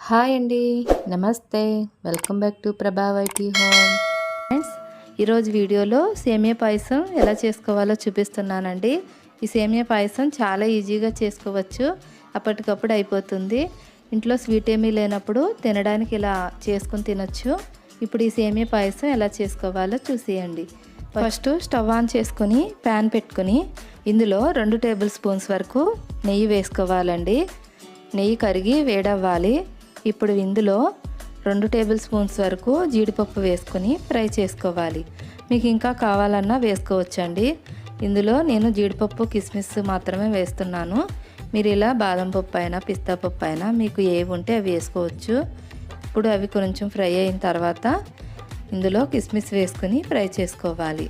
Hi అండి, నమస్తే. Welcome back to Prabhavati home. Friends, ఈరోజు వీడియోలో సేమియా పాయసం ఎలా చేసుకోవాలో చూపిస్తున్నానండి. ఈ సేమియా పాయసం చాలా ఈజీగా చేసుకోవచ్చు, అప్పటికప్పుడు అయిపోతుంది. ఇంట్లో స్వీట్ ఏమీ లేనప్పుడు తినడానికి ఇలా చేసుకుని తినొచ్చు. ఇప్పుడు ఈ సేమియా పాయసం ఎలా చేసుకోవాలో చూసేయండి. ఫస్ట్ స్టవ్ ఆన్ చేసుకొని ప్యాన్ పెట్టుకొని ఇందులో 2 టేబుల్ స్పూన్స్ వరకు నెయ్యి వేసుకోవాలండి. నెయ్యి కరిగి వేడవ్వాలి. ఇప్పుడు ఇందులో 2 టేబుల్ స్పూన్స్ వరకు జీడిపప్పు వేసుకొని ఫ్రై చేసుకోవాలి. మీకు ఇంకా కావాలన్నా వేసుకోవచ్చండి. ఇందులో నేను జీడిపప్పు కిస్మిస్ మాత్రమే వేస్తున్నాను. మీరు ఇలా బాదం పప్పు అయినా పిస్తా పప్పు అయినా మీకు ఏవి ఉంటే అవి వేసుకోవచ్చు. ఇప్పుడు అవి కొంచెం ఫ్రై అయిన తర్వాత ఇందులో కిస్మిస్ వేసుకొని ఫ్రై చేసుకోవాలి.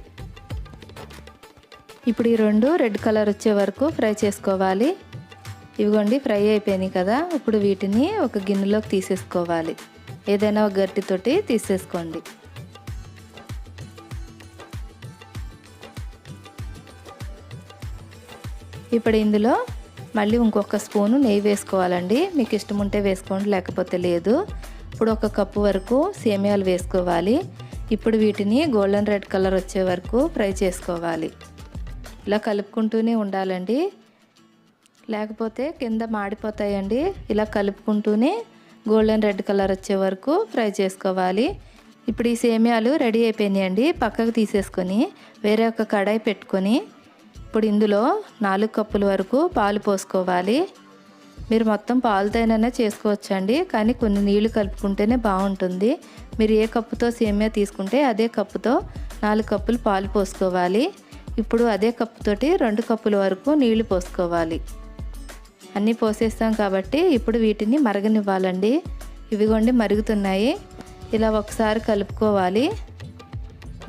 ఇప్పుడు ఈ 2 రెడ్ కలర్ వచ్చే వరకు ఫ్రై చేసుకోవాలి. ఇవిగోండి ఫ్రై అయిపోయినాయి కదా. ఇప్పుడు వీటిని ఒక గిన్నెలోకి తీసేసుకోవాలి. ఏదైనా ఒక గరిటెతోటి తీసేసుకోండి. ఇప్పుడు ఇందులో మళ్ళీ ఇంకొక స్పూను నెయ్యి వేసుకోవాలండి. మీకు ఇష్టం ఉంటే వేసుకోండి, లేకపోతే లేదు. ఇప్పుడు 1 కప్పు వరకు సేమియాలు వేసుకోవాలి. ఇప్పుడు వీటిని గోల్డెన్ రెడ్ కలర్ వచ్చే వరకు ఫ్రై చేసుకోవాలి. ఇలా కలుపుకుంటూనే ఉండాలండి, లేకపోతే కింద మాడిపోతాయండి. ఇలా కలుపుకుంటూనే గోల్డెన్ రెడ్ కలర్ వచ్చే వరకు ఫ్రై చేసుకోవాలి. ఇప్పుడు ఈ సేమియాలు రెడీ అయిపోయినాయండి. పక్కకు తీసేసుకొని వేరే ఒక కడాయి పెట్టుకొని ఇప్పుడు ఇందులో 4 కప్పుల వరకు పాలు పోసుకోవాలి. మీరు మొత్తం పాలతోనైనా చేసుకోవచ్చండి, కానీ కొన్ని నీళ్లు కలుపుకుంటేనే బాగుంటుంది. మీరు ఏ కప్పుతో సేమియా తీసుకుంటే అదే కప్పుతో 4 కప్పులు పాలు పోసుకోవాలి. ఇప్పుడు అదే కప్పుతోటి 2 కప్పుల వరకు నీళ్లు పోసుకోవాలి. అన్నీ పోసేస్తాం కాబట్టి ఇప్పుడు వీటిని మరగనివ్వాలండి. ఇవిగోండి మరుగుతున్నాయి. ఇలా ఒకసారి కలుపుకోవాలి.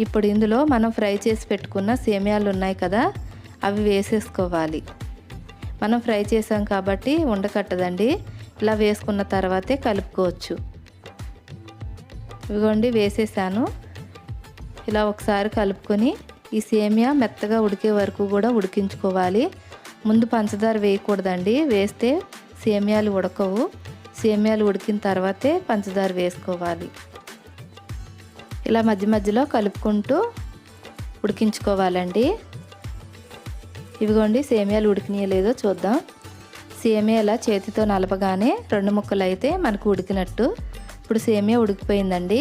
ఇప్పుడు ఇందులో మనం ఫ్రై చేసి పెట్టుకున్న సేమియాలు ఉన్నాయి కదా, అవి వేసేసుకోవాలి. మనం ఫ్రై చేసాం కాబట్టి ఉండకట్టదండి. ఇలా వేసుకున్న తర్వాతే కలుపుకోవచ్చు. ఇవిగోండి వేసేసాను. ఇలా ఒకసారి కలుపుకొని ఈ సేమియా మెత్తగా ఉడికే వరకు కూడా ఉడికించుకోవాలి. ముందు పంచదార వేయకూడదండి, వేస్తే సేమియాలు ఉడకవు. సేమియాలు ఉడికిన తర్వాతే పంచదార వేసుకోవాలి. ఇలా మధ్య మధ్యలో కలుపుకుంటూ ఉడికించుకోవాలండి. ఇవిగోండి సేమియాలు ఉడికినాయో లేదో చూద్దాం. సేమియా ఇలా చేతితో నలపగానే 2 ముక్కలు అయితే మనకు ఉడికినట్టు. ఇప్పుడు సేమియా ఉడికిపోయిందండి.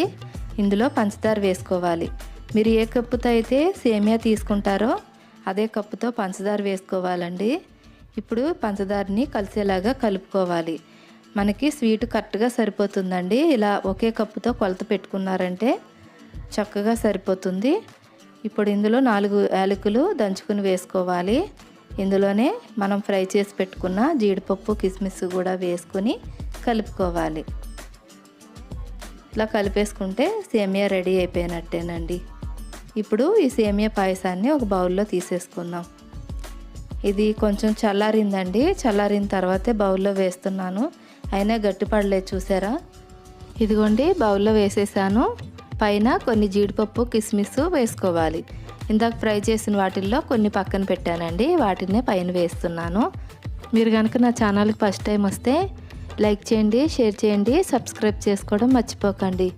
ఇందులో పంచదార వేసుకోవాలి. మీరు ఏ కప్పుతో అయితే సేమియా తీసుకుంటారో అదే కప్పుతో పంచదార వేసుకోవాలండి. ఇప్పుడు పంచదారని కలిసేలాగా కలుపుకోవాలి. మనకి స్వీట్ కరెక్ట్గా సరిపోతుందండి. ఇలా ఒకే కప్పుతో కొలత పెట్టుకున్నారంటే చక్కగా సరిపోతుంది. ఇప్పుడు ఇందులో 4 యాలకులు దంచుకుని వేసుకోవాలి. ఇందులోనే మనం ఫ్రై చేసి పెట్టుకున్న జీడిపప్పు కిస్మిస్ కూడా వేసుకొని కలుపుకోవాలి. ఇలా కలిపేసుకుంటే సేమియా రెడీ అయిపోయినట్టేనండి. ఇప్పుడు ఈ సేమియా పాయసాన్ని ఒక బౌల్లో తీసేసుకుందాం. ఇది కొంచెం చల్లారిందండి. చల్లారిన తర్వాతే బౌల్లో వేస్తున్నాను. అయినా గట్టిపడలేదు చూసారా. ఇదిగోండి బౌల్లో వేసేసాను. పైన కొన్ని జీడిపప్పు కిస్మిస్ వేసుకోవాలి. ఇందాక ఫ్రై చేసిన వాటిల్లో కొన్ని పక్కన పెట్టానండి, వాటినే పైన వేస్తున్నాను. మీరు కనుక నా ఛానల్కి ఫస్ట్ టైం వస్తే లైక్ చేయండి, షేర్ చేయండి, సబ్స్క్రైబ్ చేసుకోవడం మర్చిపోకండి.